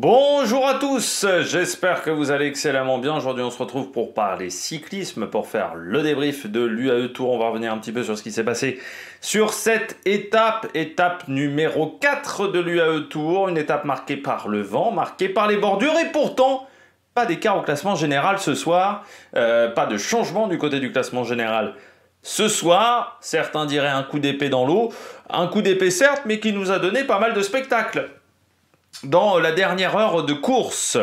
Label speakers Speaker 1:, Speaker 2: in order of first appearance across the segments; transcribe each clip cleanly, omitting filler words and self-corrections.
Speaker 1: Bonjour à tous, j'espère que vous allez excellemment bien. Aujourd'hui on se retrouve pour parler cyclisme, pour faire le débrief de l'UAE Tour. On va revenir un petit peu sur ce qui s'est passé sur cette étape numéro 4 de l'UAE Tour. Une étape marquée par le vent, marquée par les bordures et pourtant pas d'écart au classement général ce soir. Pas de changement du côté du classement général. Ce soir, certains diraient un coup d'épée dans l'eau, un coup d'épée certes, mais qui nous a donné pas mal de spectacles dans la dernière heure de course.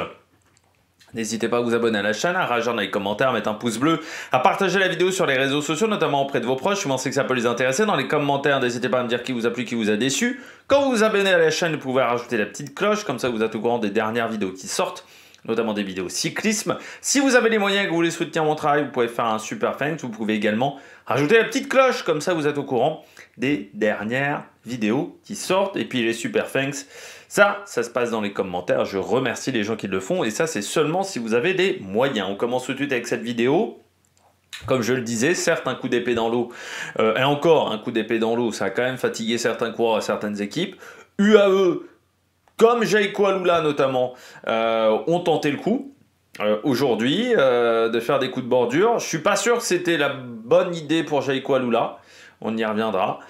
Speaker 1: N'hésitez pas à vous abonner à la chaîne, à réagir dans les commentaires, à mettre un pouce bleu, à partager la vidéo sur les réseaux sociaux, notamment auprès de vos proches. Je pensez que ça peut les intéresser. Dans les commentaires, n'hésitez pas à me dire qui vous a plu, qui vous a déçu. Quand vous vous abonnez à la chaîne, vous pouvez rajouter la petite cloche, comme ça vous êtes au courant des dernières vidéos qui sortent, notamment des vidéos cyclisme. Si vous avez les moyens et que vous voulez soutenir mon travail, vous pouvez faire un super thanks. Vous pouvez également rajouter la petite cloche, comme ça vous êtes au courant des dernières vidéos qui sortent. Et puis les super thanks, ça se passe dans les commentaires. Je remercie les gens qui le font. Et ça, c'est seulement si vous avez des moyens. On commence tout de suite avec cette vidéo. Comme je le disais, certes, un coup d'épée dans l'eau, et encore un coup d'épée dans l'eau, ça a quand même fatigué certains coureurs et certaines équipes. UAE, comme Jayco Alula notamment, ont tenté le coup. Aujourd'hui, de faire des coups de bordure. Je suis pas sûr que c'était la bonne idée pour Jayco Alula. On y reviendra.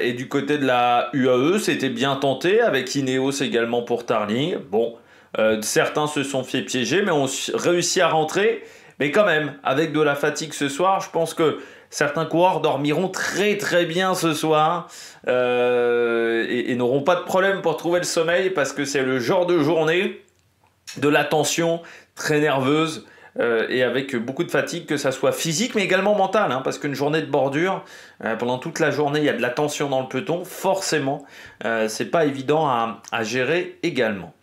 Speaker 1: Et du côté de la UAE, c'était bien tenté, avec Ineos également pour Tarling. Bon, certains se sont fait piéger, mais ont réussi à rentrer. Mais quand même, avec de la fatigue ce soir, je pense que certains coureurs dormiront très très bien ce soir et n'auront pas de problème pour trouver le sommeil, parce que c'est le genre de journée de la tension très nerveuse. Et avec beaucoup de fatigue, que ça soit physique mais également mentale, hein, parce qu'une journée de bordure, pendant toute la journée il y a de la tension dans le peloton, forcément c'est pas évident à gérer également.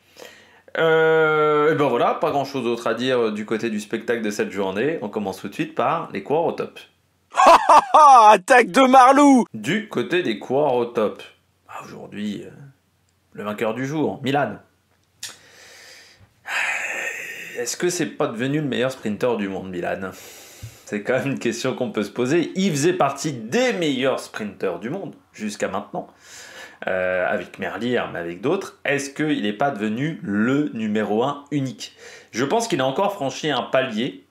Speaker 1: Et ben voilà, pas grand chose d'autre à dire du côté du spectacle de cette journée. On commence tout de suite par les coureurs au top.
Speaker 2: Attaque de Marlou.
Speaker 1: Du côté des coureurs au top, aujourd'hui le vainqueur du jour, Milan. Est-ce que c'est pas devenu le meilleur sprinter du monde, Milan? C'est quand même une question qu'on peut se poser. Il faisait partie des meilleurs sprinters du monde jusqu'à maintenant, avec Merlier, mais avec d'autres. Est-ce qu'il n'est pas devenu le numéro 1 unique? Je pense qu'il a encore franchi un palier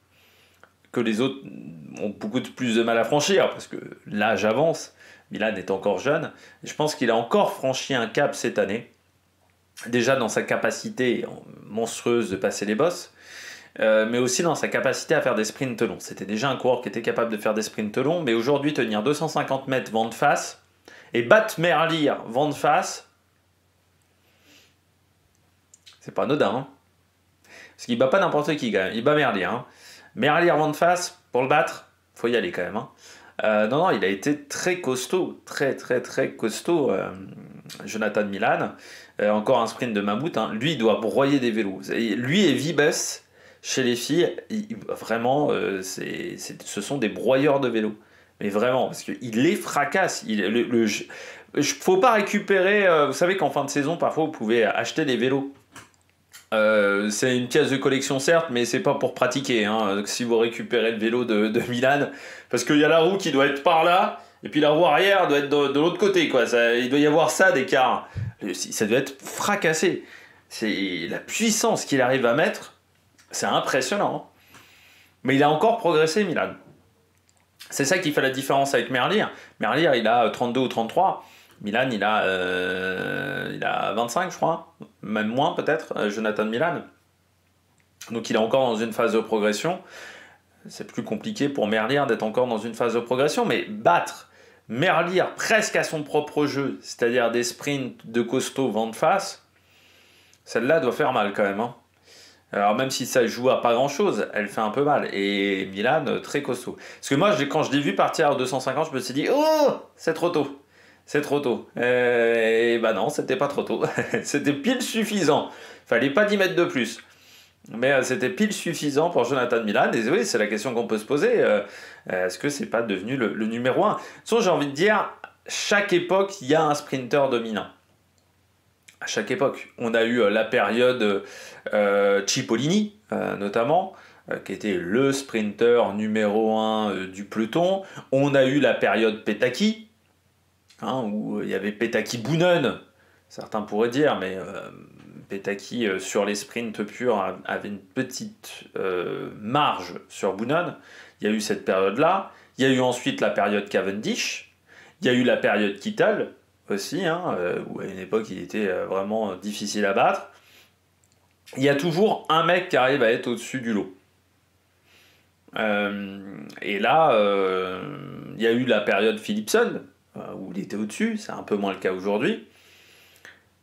Speaker 1: que les autres ont beaucoup plus de mal à franchir, parce que l'âge avance. Milan est encore jeune. Je pense qu'il a encore franchi un cap cette année. Déjà dans sa capacité monstrueuse de passer les bosses, mais aussi dans sa capacité à faire des sprints longs. C'était déjà un coureur qui était capable de faire des sprints longs, mais aujourd'hui tenir 250 mètres vent de face et battre Merlier vent de face, c'est pas anodin. Hein, parce qu'il bat pas n'importe qui quand même, il bat Merlier. Hein. Merlier vent de face, pour le battre, faut y aller quand même. Hein. Non, il a été très costaud, très costaud, Jonathan Milan. Encore un sprint de mammouth. Hein. Lui, il doit broyer des vélos. Lui et Vibes, chez les filles, vraiment, ce sont des broyeurs de vélos. Mais vraiment, parce qu'il les fracasse. Faut pas récupérer... vous savez qu'en fin de saison, parfois, vous pouvez acheter des vélos. C'est une pièce de collection certes, mais c'est pas pour pratiquer. Hein. Si vous récupérez le vélo de Milan, parce qu'il y a la roue qui doit être par là, et puis la roue arrière doit être de l'autre côté. Quoi. Il doit y avoir ça d'écart. Ça doit être fracassé. C'est la puissance qu'il arrive à mettre, c'est impressionnant. Hein. Mais il a encore progressé, Milan. C'est ça qui fait la différence avec Merlier. Merlier, il a 32 ou 33. Milan, il a 25, je crois. Même moins, peut-être, Jonathan Milan. Donc, il est encore dans une phase de progression. C'est plus compliqué pour Merlier d'être encore dans une phase de progression. Mais battre Merlier presque à son propre jeu, c'est-à-dire des sprints de costaud vent de face, celle-là doit faire mal quand même. Hein. Alors même si ça joue à pas grand-chose, elle fait un peu mal. Et Milan, très costaud. Parce que moi, quand je l'ai vu partir à 250, je me suis dit « Oh, c'est trop tôt !» C'est trop tôt. Et bah non, c'était pas trop tôt. C'était pile suffisant. Fallait pas 10 mètres de plus. Mais c'était pile suffisant pour Jonathan Milan. Et oui, c'est la question qu'on peut se poser. Est-ce que c'est pas devenu le numéro 1? De toute façon, j'ai envie de dire, chaque époque, il y a un sprinter dominant. À chaque époque. On a eu la période Cipollini, notamment, qui était le sprinter numéro 1 du peloton. On a eu la période Petacchi, hein, où il y avait Petacchi Boonen, certains pourraient dire, mais Petaki, sur les sprints purs, avait une petite marge sur Boonen. Il y a eu cette période-là. Il y a eu ensuite la période Cavendish. Il y a eu la période Kittel aussi, hein, où à une époque il était vraiment difficile à battre. Il y a toujours un mec qui arrive à être au-dessus du lot. Et là, il y a eu la période Philipsen, où il était au-dessus. C'est un peu moins le cas aujourd'hui.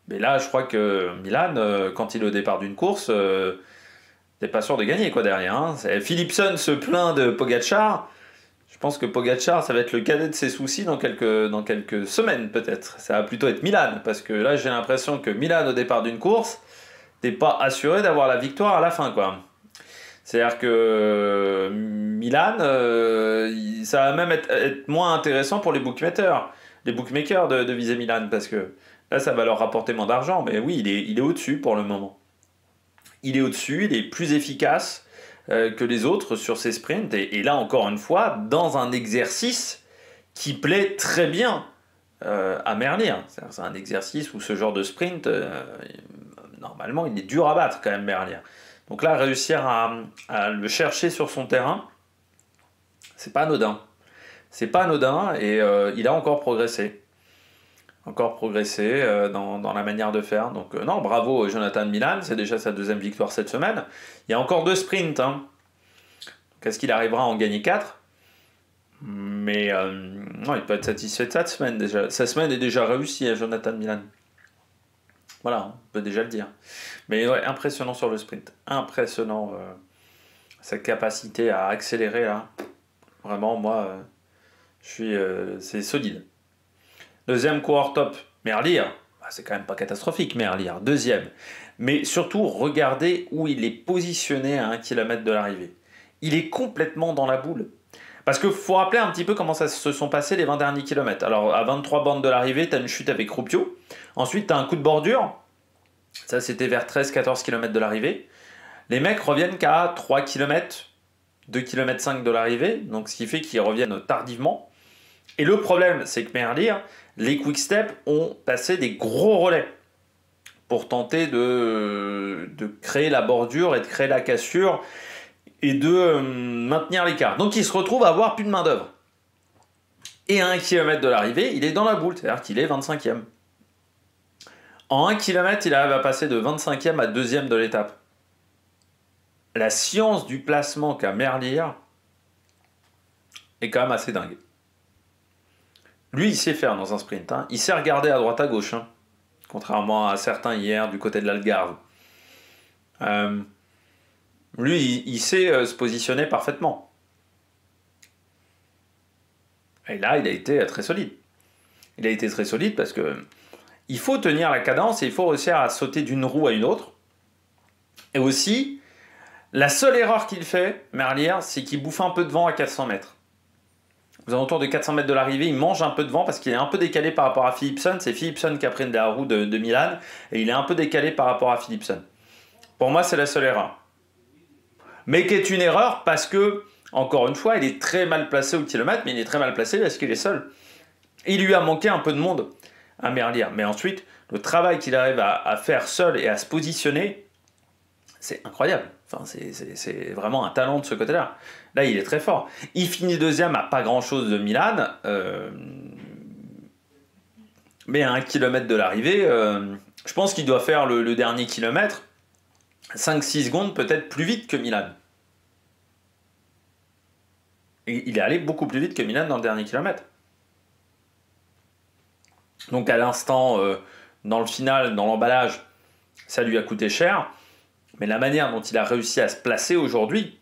Speaker 1: Mais là, je crois que Milan, quand il est au départ d'une course, t'es pas sûr de gagner quoi derrière. Hein. Philipsen se plaint de Pogačar. Je pense que Pogačar, ça va être le cadet de ses soucis dans quelques semaines peut-être. Ça va plutôt être Milan, parce que là, j'ai l'impression que Milan, au départ d'une course, t'es pas assuré d'avoir la victoire à la fin, quoi. C'est-à-dire que Milan, ça va même être moins intéressant pour les bookmakers de viser Milan, parce que là, ça va leur rapporter moins d'argent. Mais oui, il est au-dessus pour le moment. Il est au-dessus, il est plus efficace que les autres sur ses sprints. Et là, encore une fois, dans un exercice qui plaît très bien à Merlier. C'est un exercice où ce genre de sprint, normalement, il est dur à battre quand même, Merlier. Donc là, réussir à le chercher sur son terrain, c'est pas anodin. C'est pas anodin et il a encore progressé. Dans la manière de faire. Donc non, bravo Jonathan Milan, c'est déjà sa deuxième victoire cette semaine. Il y a encore 2 sprints. Hein. Est-ce qu'il arrivera à en gagner 4 ? Mais non, il peut être satisfait de cette semaine déjà. Sa semaine est déjà réussie à Jonathan Milan. Voilà, on peut déjà le dire. Mais ouais, impressionnant sur le sprint. Impressionnant sa capacité à accélérer là. Vraiment, moi, c'est solide. Deuxième coureur top, Merlier. C'est quand même pas catastrophique, Merlier. Deuxième. Mais surtout, regardez où il est positionné à 1 km de l'arrivée. Il est complètement dans la boule. Parce qu'il faut rappeler un petit peu comment ça se sont passés les 20 derniers kilomètres. Alors, à 23 bornes de l'arrivée, tu as une chute avec Rupio. Ensuite, tu as un coup de bordure. Ça, c'était vers 13-14 km de l'arrivée. Les mecs reviennent qu'à 3 km, 2 km 5 de l'arrivée. Donc, ce qui fait qu'ils reviennent tardivement. Et le problème, c'est que Merlier, les Quick-Step ont passé des gros relais pour tenter de créer la bordure et de créer la cassure et de maintenir l'écart. Donc il se retrouve à avoir plus de main d'œuvre. Et à 1 km de l'arrivée, il est dans la boule, c'est-à-dire qu'il est 25e. En 1 km, il arrive à passer de 25e à 2e de l'étape. La science du placement qu'a Merlier est quand même assez dingue. Lui, il sait faire dans un sprint. Hein. Il sait regarder à droite à gauche. Hein. Contrairement à certains hier du côté de l'Algarve. Lui, il sait se positionner parfaitement. Et là, il a été très solide. Il a été très solide parce que il faut tenir la cadence et il faut réussir à sauter d'une roue à une autre. Et aussi, la seule erreur qu'il fait, Merlier, c'est qu'il bouffe un peu de vent à 400 mètres. Aux alentours de 400 mètres de l'arrivée, il mange un peu de vent parce qu'il est un peu décalé par rapport à Philipsen. C'est Philipsen qui a pris la roue de Milan et il est un peu décalé par rapport à Philipsen. Pour moi, c'est la seule erreur. Mais qui est une erreur parce que, encore une fois, il est très mal placé au kilomètre, mais il est très mal placé parce qu'il est seul. Et il lui a manqué un peu de monde à Merlier. Mais ensuite, le travail qu'il arrive à faire seul et à se positionner, c'est incroyable. Enfin, c'est vraiment un talent de ce côté-là. Là, il est très fort. Il finit deuxième à pas grand-chose de Milan. Mais à 1 km de l'arrivée, je pense qu'il doit faire le dernier kilomètre 5-6 secondes peut-être plus vite que Milan. Et il est allé beaucoup plus vite que Milan dans le dernier kilomètre. Donc à l'instant, dans le final, dans l'emballage, ça lui a coûté cher. Mais la manière dont il a réussi à se placer aujourd'hui,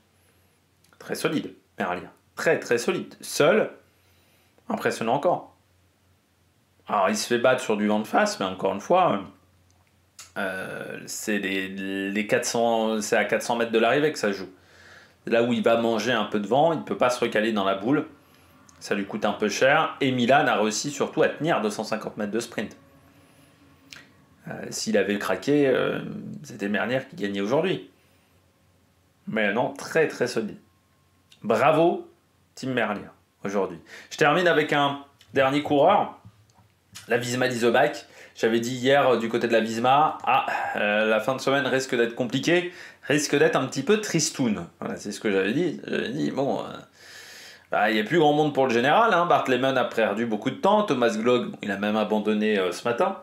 Speaker 1: très solide, Merlier. Très très solide. Seul, impressionnant encore. Alors il se fait battre sur du vent de face, mais encore une fois, c'est les 400, c'est à 400 mètres de l'arrivée que ça joue. Là où il va manger un peu de vent, il ne peut pas se recaler dans la boule. Ça lui coûte un peu cher. Et Milan a réussi surtout à tenir 250 mètres de sprint. S'il avait craqué, c'était Merlier qui gagnait aujourd'hui. Mais non, très très solide. Bravo, Team Merlier, aujourd'hui. Je termine avec un dernier coureur, la Visma Leasebike. J'avais dit hier du côté de la Visma, la fin de semaine risque d'être compliquée, risque d'être un petit peu tristoun. Voilà, c'est ce que j'avais dit. J'avais dit, bon, il n'y a plus grand monde pour le général. Hein. Bart Lehman a perdu beaucoup de temps. Thomas Glog, il a même abandonné ce matin.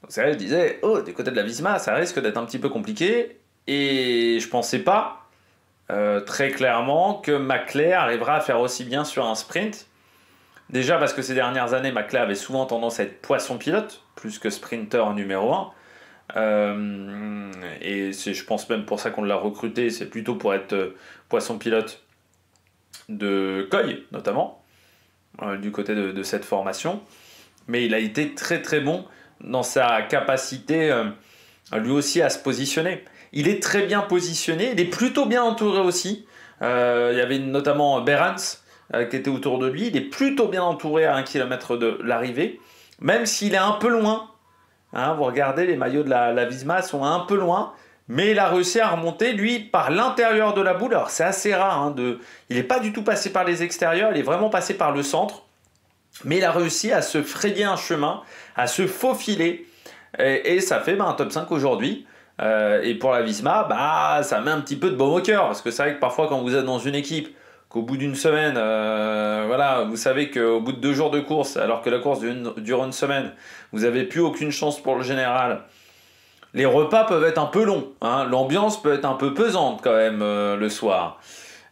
Speaker 1: Donc c'est vrai, je disais, du côté de la Visma, ça risque d'être un petit peu compliqué. Et je pensais pas très clairement que Maclay arrivera à faire aussi bien sur un sprint. Déjà parce que ces dernières années, Maclay avait souvent tendance à être poisson pilote, plus que sprinter numéro 1. Et c'est, je pense même pour ça qu'on l'a recruté, c'est plutôt pour être poisson pilote de Coy, notamment, du côté de cette formation. Mais il a été très très bon dans sa capacité, lui aussi, à se positionner. Il est très bien positionné, il est plutôt bien entouré aussi. Il y avait notamment Behrens qui était autour de lui. Il est plutôt bien entouré à 1 km de l'arrivée, même s'il est un peu loin. Hein, vous regardez, les maillots de la Visma sont un peu loin, mais il a réussi à remonter, lui, par l'intérieur de la boule. Alors c'est assez rare, hein, il n'est pas du tout passé par les extérieurs, il est vraiment passé par le centre, mais il a réussi à se frayer un chemin, à se faufiler, et ça fait un top 5 aujourd'hui. Et pour la Visma, ça met un petit peu de baume au cœur, parce que c'est vrai que parfois quand vous êtes dans une équipe, qu'au bout d'une semaine, voilà, vous savez qu'au bout de 2 jours de course, alors que la course dure une semaine, vous n'avez plus aucune chance pour le général. Les repas peuvent être un peu longs, hein, l'ambiance peut être un peu pesante quand même le soir.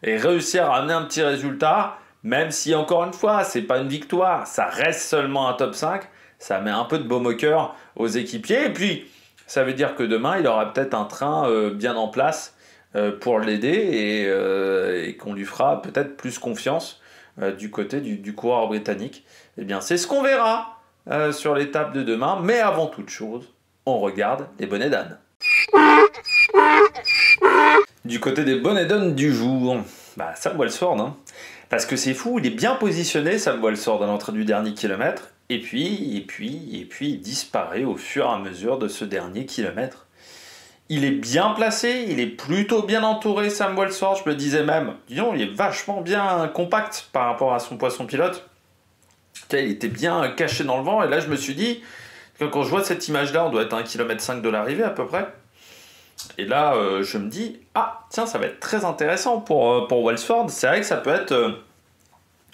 Speaker 1: Et réussir à amener un petit résultat, même si encore une fois, c'est pas une victoire, ça reste seulement un top 5, ça met un peu de baume au cœur aux équipiers. Et puis, ça veut dire que demain, il aura peut-être un train bien en place pour l'aider et qu'on lui fera peut-être plus confiance du côté du coureur britannique. Eh bien, c'est ce qu'on verra sur l'étape de demain. Mais avant toute chose, on regarde les bonnets d'âne. Du côté des bonnets d'âne du jour, Sam Welsford, hein. Parce que c'est fou, il est bien positionné, Sam Welsford, à l'entrée du dernier kilomètre. Et puis, il disparaît au fur et à mesure de ce dernier kilomètre. Il est bien placé, il est plutôt bien entouré, Sam Welsford. Je me disais même, disons, il est vachement bien compact par rapport à son poisson pilote. Il était bien caché dans le vent, et là je me suis dit, quand je vois cette image-là, on doit être à 1,5 km de l'arrivée à peu près. Et là, je me dis, tiens, ça va être très intéressant pour Welsford. C'est vrai que ça peut être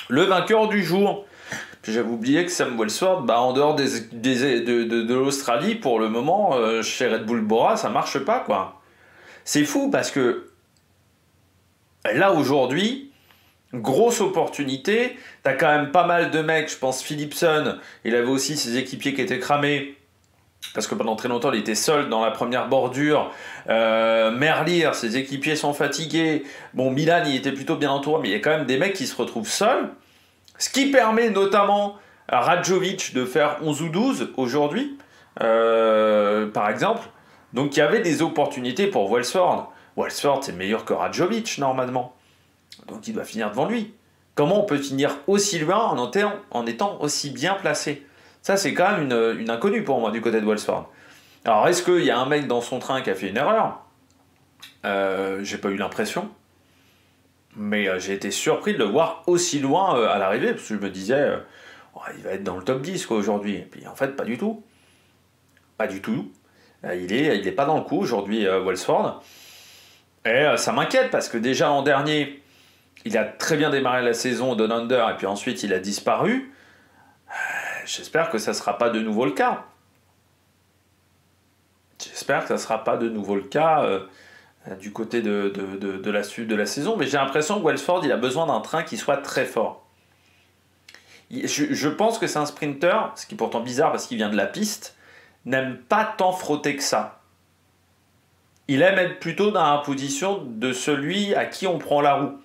Speaker 1: le vainqueur du jour. J'avais oublié que Sam Welsford, en dehors de l'Australie, pour le moment, chez Red Bull Bora, ça marche pas, quoi. C'est fou parce que là, aujourd'hui, grosse opportunité. T'as quand même pas mal de mecs, je pense Philipsen, il avait aussi ses équipiers qui étaient cramés. Parce que pendant très longtemps, il était seul dans la première bordure. Merlier, ses équipiers sont fatigués. Bon, Milan, il était plutôt bien entouré, mais il y a quand même des mecs qui se retrouvent seuls. Ce qui permet notamment à Radjovic de faire 11 ou 12 aujourd'hui, par exemple. Donc il y avait des opportunités pour Welsford. Welsford, c'est meilleur que Radjovic, normalement. Donc il doit finir devant lui. Comment on peut finir aussi loin en étant aussi bien placé? Ça, c'est quand même une inconnue pour moi du côté de Welsford. Alors, est-ce qu'il y a un mec dans son train qui a fait une erreur? J'ai pas eu l'impression. Mais j'ai été surpris de le voir aussi loin à l'arrivée, parce que je me disais, il va être dans le top 10 quoi, aujourd'hui. Et puis en fait, pas du tout. Pas du tout. Il est pas dans le coup aujourd'hui, Welsford. Et ça m'inquiète, parce que déjà l'an dernier, il a très bien démarré la saison Down Under, et puis ensuite il a disparu. J'espère que ça ne sera pas de nouveau le cas. J'espère que ça ne sera pas de nouveau le cas du côté de la suite de la saison. Mais j'ai l'impression que Welsford, il a besoin d'un train qui soit très fort. Je pense que c'est un sprinter, ce qui est pourtant bizarre parce qu'il vient de la piste, n'aime pas tant frotter que ça. Il aime être plutôt dans la position de celui à qui on prend la roue.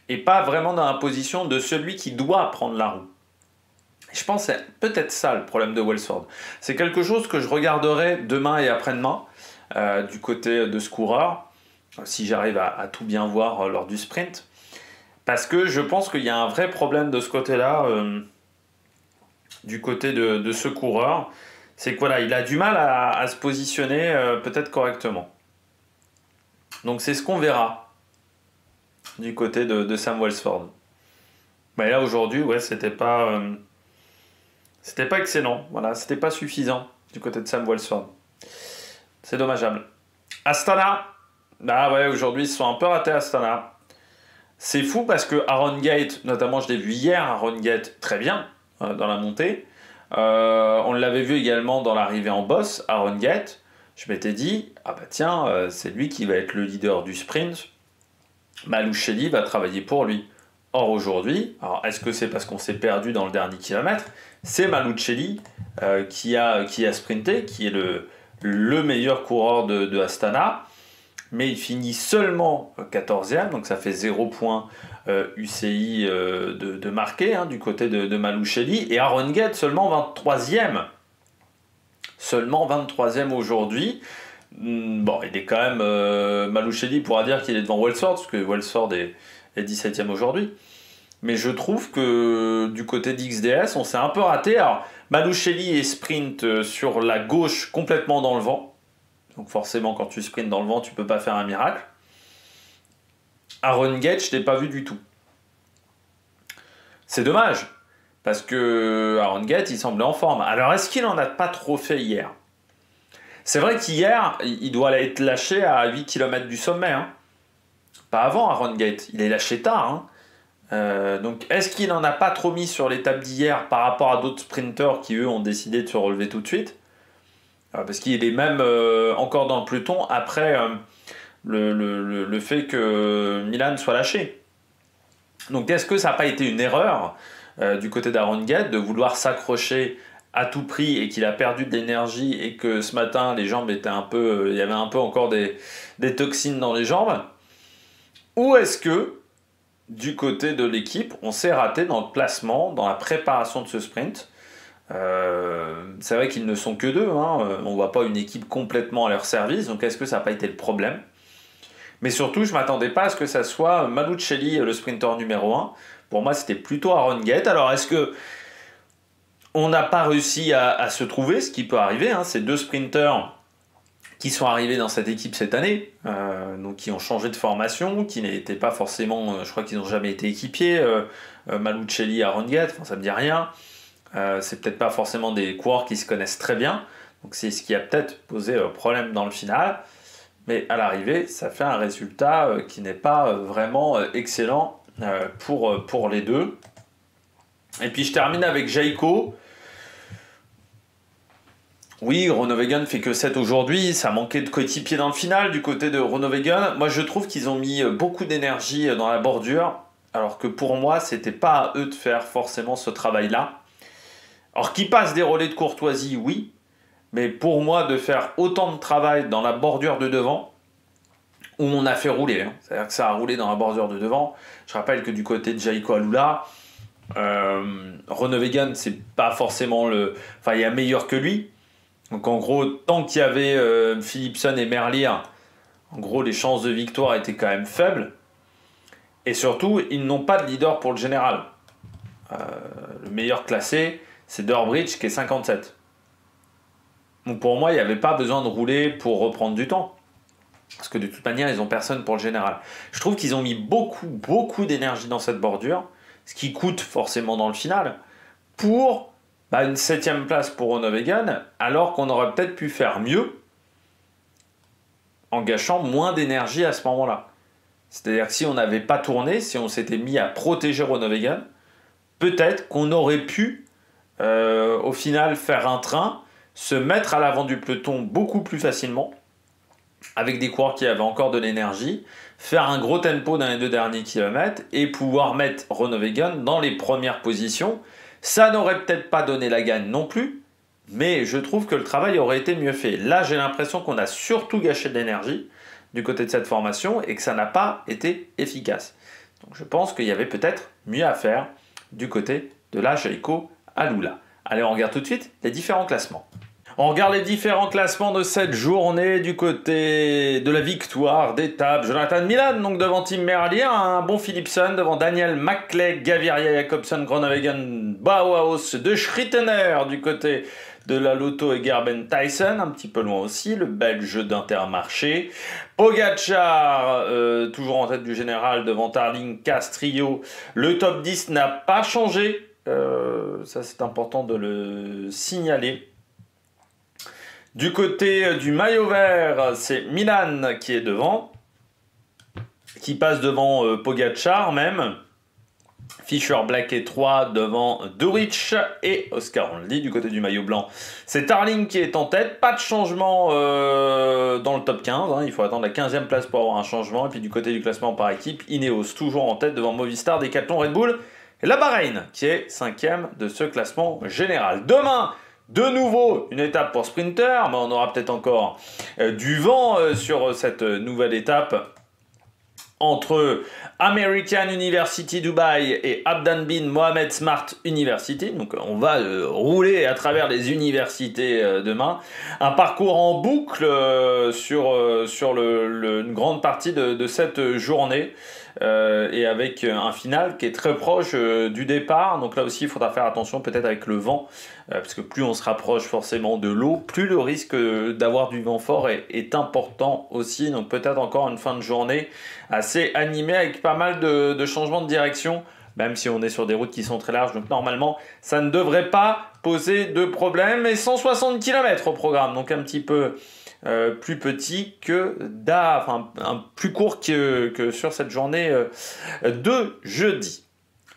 Speaker 1: Et pas vraiment dans la position de celui qui doit prendre la roue. Je pense que c'est peut-être ça le problème de Welsford. C'est quelque chose que je regarderai demain et après-demain du côté de ce coureur, si j'arrive à tout bien voir lors du sprint. Parce que je pense qu'il y a un vrai problème de ce côté-là, du côté de ce coureur. C'est que voilà, il a du mal à se positionner peut-être correctement. Donc c'est ce qu'on verra du côté de Sam Welsford. Mais là aujourd'hui, ouais, c'était pas C'était pas excellent, voilà, c'était pas suffisant du côté de Sam Welsford. C'est dommageable. Astana, bah ouais, aujourd'hui ils se sont un peu ratés Astana. C'est fou parce que Aaron Gate, notamment je l'ai vu hier, Aaron Gate très bien dans la montée. On l'avait vu également dans l'arrivée en boss, Aaron Gate. Je m'étais dit, ah bah tiens, c'est lui qui va être le leader du sprint. Maloucheli va travailler pour lui. Or aujourd'hui, alors est-ce que c'est parce qu'on s'est perdu dans le dernier kilomètre? C'est Maloucheli qui a sprinté, qui est le meilleur coureur de Astana. Mais il finit seulement 14e, donc ça fait 0 point UCI de marqué du côté de Maloucheli. Et Aaron Gate seulement 23e. Seulement 23e aujourd'hui. Bon, il est quand même... Maloucheli pourra dire qu'il est devant Welsford, parce que Welsford est 17e aujourd'hui. Mais je trouve que du côté d'XDS, on s'est un peu raté. Alors, Maloucheli est sprint sur la gauche complètement dans le vent. Donc forcément, quand tu sprints dans le vent, tu peux pas faire un miracle. Aaron Gate, je ne l'ai pas vu du tout. C'est dommage, parce que Aaron Gate, il semblait en forme. Alors, est-ce qu'il n'en a pas trop fait hier? C'est vrai qu'hier, il doit être lâché à 8 km du sommet. Pas avant, Aaron Gate. Il est lâché tard. Donc, est-ce qu'il n'en a pas trop mis sur l'étape d'hier par rapport à d'autres sprinteurs qui, eux, ont décidé de se relever tout de suite? Parce qu'il est même encore dans le peloton après le fait que Milan soit lâché. Donc est-ce que ça n'a pas été une erreur du côté d'Aaron Gate de vouloir s'accrocher à tout prix et qu'il a perdu de l'énergie et que ce matin les jambes étaient un peu... il y avait un peu encore des toxines dans les jambes? Ou est-ce que du côté de l'équipe on s'est raté dans le placement, dans la préparation de ce sprint? C'est vrai qu'ils ne sont que deux, on voit pas une équipe complètement à leur service, donc est-ce que ça n'a pas été le problème? Mais surtout, je m'attendais pas à ce que ça soit Maloucheli, le sprinter numéro 1. Pour moi, c'était plutôt Aaron Gate. Alors, est-ce que on n'a pas réussi à se trouver, ce qui peut arriver, ces deux sprinters qui sont arrivés dans cette équipe cette année, donc qui ont changé de formation, qui n'étaient pas forcément, je crois qu'ils n'ont jamais été équipiers, Maloucheli, Aaron Gate, enfin, ça me dit rien. C'est peut-être pas forcément des coureurs qui se connaissent très bien, donc c'est ce qui a peut-être posé problème dans le final, mais à l'arrivée ça fait un résultat qui n'est pas vraiment excellent pour les deux. Et puis je termine avec Jayco. Oui, Groenewegen fait que 7 aujourd'hui, ça manquait de coéquipier dans le final du côté de Groenewegen. Moi je trouve qu'ils ont mis beaucoup d'énergie dans la bordure, alors que pour moi c'était pas à eux de faire forcément ce travail là. Alors, qui passe des relais de courtoisie, oui, mais pour moi, de faire autant de travail dans la bordure de devant, où on a fait rouler, c'est-à-dire que ça a roulé dans la bordure de devant. Je rappelle que du côté de Jayco Alula, Groenewegen, c'est pas forcément enfin, il y a meilleur que lui. Donc, en gros, tant qu'il y avait Philipsen et Merlier, en gros, les chances de victoire étaient quand même faibles. Et surtout, ils n'ont pas de leader pour le général. Le meilleur classé, c'est Durbridge qui est 57. Donc pour moi, il n'y avait pas besoin de rouler pour reprendre du temps. Parce que de toute manière, ils n'ont personne pour le général. Je trouve qu'ils ont mis beaucoup d'énergie dans cette bordure, ce qui coûte forcément dans le final, pour une 7e place pour Groenewegen, alors qu'on aurait peut-être pu faire mieux en gâchant moins d'énergie à ce moment-là. C'est-à-dire que si on n'avait pas tourné, si on s'était mis à protéger Groenewegen, peut-être qu'on aurait pu au final faire un train, se mettre à l'avant du peloton beaucoup plus facilement, avec des coureurs qui avaient encore de l'énergie, faire un gros tempo dans les 2 derniers kilomètres et pouvoir mettre Groenewegen dans les premières positions. Ça n'aurait peut-être pas donné la gagne non plus, mais je trouve que le travail aurait été mieux fait. Là, j'ai l'impression qu'on a surtout gâché de l'énergie du côté de cette formation et que ça n'a pas été efficace. Donc je pense qu'il y avait peut-être mieux à faire du côté de la Jayco Alula. Allez, on regarde tout de suite les différents classements. On regarde les différents classements de cette journée du côté de la victoire d'étape. Jonathan Milan, donc devant Tim Merlier, un bon Philipsen, devant Daniel Maclay, Gaviria, Jacobsen, Groenewegen, Bauhaus, De Schrittener du côté de la Lotto et Gerben Tyson, un petit peu loin aussi, le Belge d'Intermarché. Pogacar, toujours en tête du général devant Tarling Castrillo. Le top 10 n'a pas changé Ça, c'est important de le signaler. Du côté du maillot vert, c'est Milan qui est devant, qui passe devant Pogačar même. Fischer Black est 3 devant Duric et Oscar Onley. Du côté du maillot blanc, c'est Tarling qui est en tête. Pas de changement dans le top 15. Hein. Il faut attendre la 15e place pour avoir un changement. Et puis du côté du classement par équipe, Ineos toujours en tête devant Movistar, Decathlon, Red Bull et la Bahreïn qui est 5e de ce classement général. Demain, de nouveau, une étape pour sprinter. Mais on aura peut-être encore du vent sur cette nouvelle étape entre American University Dubai et Abdan bin Mohamed Smart University. Donc on va rouler à travers les universités demain. Un parcours en boucle sur une grande partie de cette journée. Et avec un final qui est très proche du départ. Donc là aussi, il faudra faire attention peut-être avec le vent, parce que plus on se rapproche forcément de l'eau, plus le risque d'avoir du vent fort est important aussi. Donc peut-être encore une fin de journée assez animée avec pas mal de changements de direction, même si on est sur des routes qui sont très larges. Donc normalement, ça ne devrait pas poser de problème. Et 160 km au programme, donc un petit peu plus petit que plus court que sur cette journée de jeudi.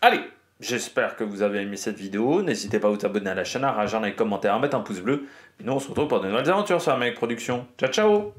Speaker 1: Allez, j'espère que vous avez aimé cette vidéo. N'hésitez pas à vous abonner à la chaîne, à réagir dans les commentaires, à mettre un pouce bleu. Et nous, on se retrouve pour de nouvelles aventures sur Amérique Production. Ciao, ciao!